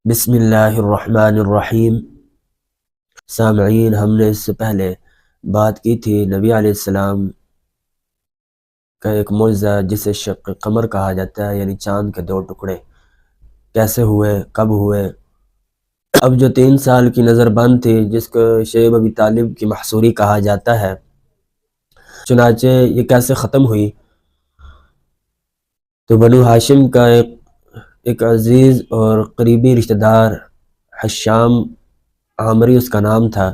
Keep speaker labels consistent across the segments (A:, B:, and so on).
A: بسم اللہ الرحمن الرحیم۔ سامعین، ہم نے اس سے پہلے بات کی تھی نبی علیہ السلام کا ایک معجزہ جسے شق قمر کہا جاتا ہے، یعنی چاند کے دو ٹکڑے کیسے ہوئے، کب ہوئے۔ اب جو 3 سال کی نظر بند تھی، جس کو شیب ابی طالب کی محصوری کہا جاتا ہے، چنانچہ یہ کیسے ختم ہوئی؟ تو بنو ہاشم کا ایک عزیز اور قریبی رشتہ دار حشام عامری اس کا نام تھا،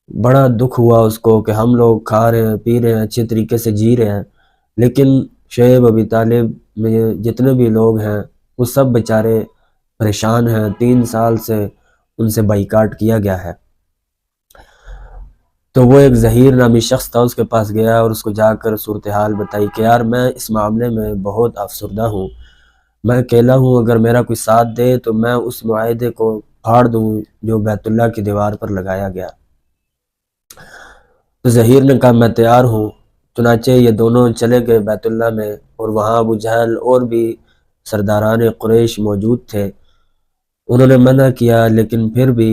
A: بڑا دکھ ہوا اس کو کہ ہم لوگ کھا رہے ہیں، پی رہے ہیں، اچھے طریقے سے جی رہے ہیں، لیکن شعیب ابی طالب میں جتنے بھی لوگ ہیں وہ سب بیچارے پریشان ہیں، 3 سال سے ان سے بائیکاٹ کیا گیا ہے۔ تو وہ ایک ظہیر نامی شخص تھا، اس کے پاس گیا اور اس کو جا کر صورتحال بتائی کہ یار میں اس معاملے میں بہت افسردہ ہوں، میں اکیلا ہوں، اگر میرا کوئی ساتھ دے تو میں اس معاہدے کو پھاڑ دوں جو بیت اللہ کی دیوار پر لگایا گیا۔ تو ظہیر نے کہا میں تیار ہوں۔ چنانچہ یہ دونوں چلے گئے بیت اللہ میں، اور وہاں ابو جہل اور بھی سرداران قریش موجود تھے۔ انہوں نے منع کیا، لیکن پھر بھی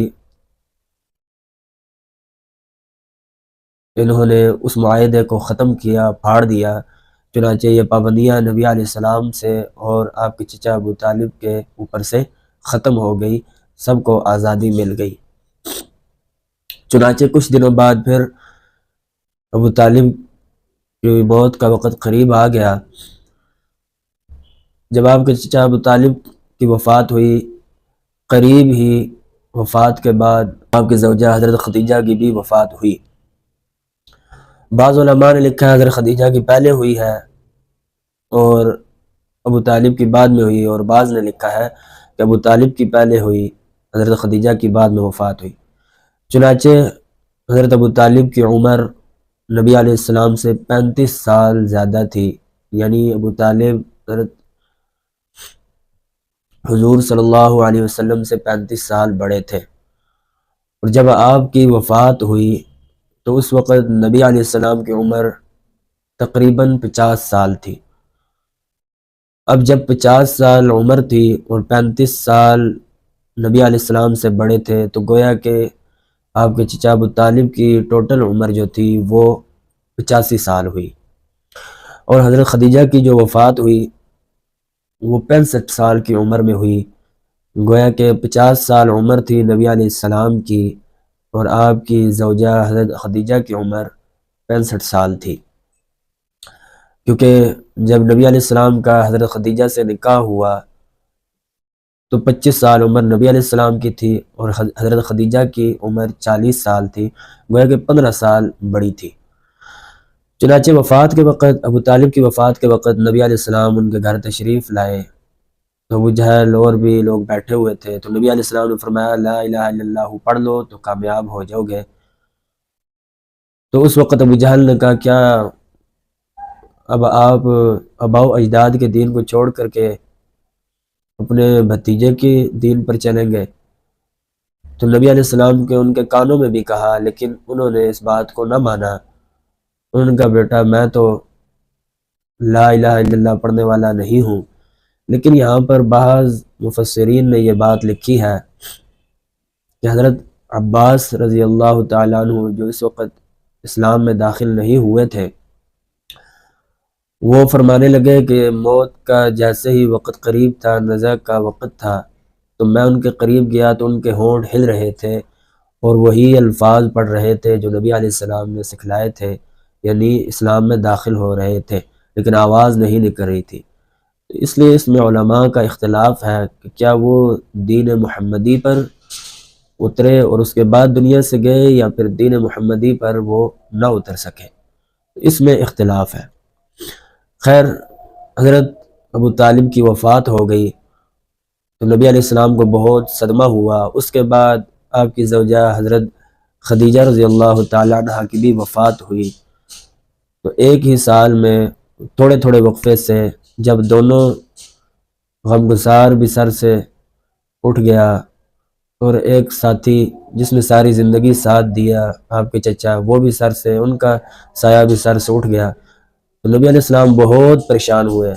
A: انہوں نے اس معاہدے کو ختم کیا، پھاڑ دیا۔ چنانچہ یہ پابندیاں نبی علیہ السلام سے اور آپ کے چچا ابو طالب کے اوپر سے ختم ہو گئی، سب کو آزادی مل گئی۔ چنانچہ کچھ دنوں بعد پھر ابو طالب کی موت کا وقت قریب آ گیا۔ جب آپ کے چچا ابو طالب کی وفات ہوئی، قریب ہی وفات کے بعد آپ کی زوجہ حضرت خدیجہ کی بھی وفات ہوئی۔ بعض علماء نے لکھا ہے حضرت خدیجہ کی پہلے ہوئی ہے اور ابو طالب کی بعد میں ہوئی، اور بعض نے لکھا ہے کہ ابو طالب کی پہلے ہوئی، حضرت خدیجہ کی بعد میں وفات ہوئی۔ چنانچہ حضرت ابو طالب کی عمر نبی علیہ السلام سے 35 سال زیادہ تھی، یعنی ابو طالب حضرت حضور صلی اللہ علیہ وسلم سے 35 سال بڑے تھے۔ اور جب آپ کی وفات ہوئی تو اس وقت نبی علیہ السلام کی عمر تقریباً 50 سال تھی۔ اب جب 50 سال عمر تھی اور 35 سال نبی علیہ السلام سے بڑے تھے، تو گویا کہ آپ کے چچا ابو طالب کی ٹوٹل عمر جو تھی وہ 85 سال ہوئی، اور حضرت خدیجہ کی جو وفات ہوئی وہ 65 سال کی عمر میں ہوئی۔ گویا کہ 50 سال عمر تھی نبی علیہ السلام کی، اور آپ کی زوجہ حضرت خدیجہ کی عمر 65 سال تھی، کیونکہ جب نبی علیہ السلام کا حضرت خدیجہ سے نکاح ہوا تو 25 سال عمر نبی علیہ السلام کی تھی اور حضرت خدیجہ کی عمر 40 سال تھی، گویا کہ 15 سال بڑی تھی۔ چنانچہ وفات کے وقت، ابو طالب کی وفات کے وقت نبی علیہ السلام ان کے گھر تشریف لائے، تو ابو جہل اور بھی لوگ بیٹھے ہوئے تھے، تو نبی علیہ السلام نے فرمایا لا الہ الا اللہ پڑھ لو تو کامیاب ہو جاؤ گے۔ تو اس وقت ابو جہل نے کہا کیا اب آپ آباؤ اجداد کے دین کو چھوڑ کر کے اپنے بھتیجے کے دین پر چلیں گے؟ تو نبی علیہ السلام کے ان کے کانوں میں بھی کہا، لیکن انہوں نے اس بات کو نہ مانا۔ انہوں نے کہا بیٹا میں تو لا الہ الا اللہ پڑھنے والا نہیں ہوں۔ لیکن یہاں پر بعض مفسرین نے یہ بات لکھی ہے کہ حضرت عباس رضی اللہ تعالیٰ عنہ جو اس وقت اسلام میں داخل نہیں ہوئے تھے، وہ فرمانے لگے کہ موت کا جیسے ہی وقت قریب تھا، نزع کا وقت تھا، تو میں ان کے قریب گیا تو ان کے ہونٹ ہل رہے تھے اور وہی الفاظ پڑھ رہے تھے جو نبی علیہ السلام نے سکھلائے تھے، یعنی اسلام میں داخل ہو رہے تھے، لیکن آواز نہیں نکل رہی تھی۔ اس لیے اس میں علماء کا اختلاف ہے کہ کیا وہ دین محمدی پر اترے اور اس کے بعد دنیا سے گئے، یا پھر دین محمدی پر وہ نہ اتر سکے، اس میں اختلاف ہے۔ خیر، حضرت ابو طالب کی وفات ہو گئی تو نبی علیہ السلام کو بہت صدمہ ہوا۔ اس کے بعد آپ کی زوجہ حضرت خدیجہ رضی اللہ تعالیٰ عنہ کی بھی وفات ہوئی۔ تو ایک ہی سال میں تھوڑے تھوڑے وقفے سے جب دونوں غمگسار بھی سر سے اٹھ گیا، اور ایک ساتھی جس نے ساری زندگی ساتھ دیا آپ کے چچا، وہ بھی سر سے، ان کا سایہ بھی سر سے اٹھ گیا، تو نبی علیہ السلام بہت پریشان ہوئے۔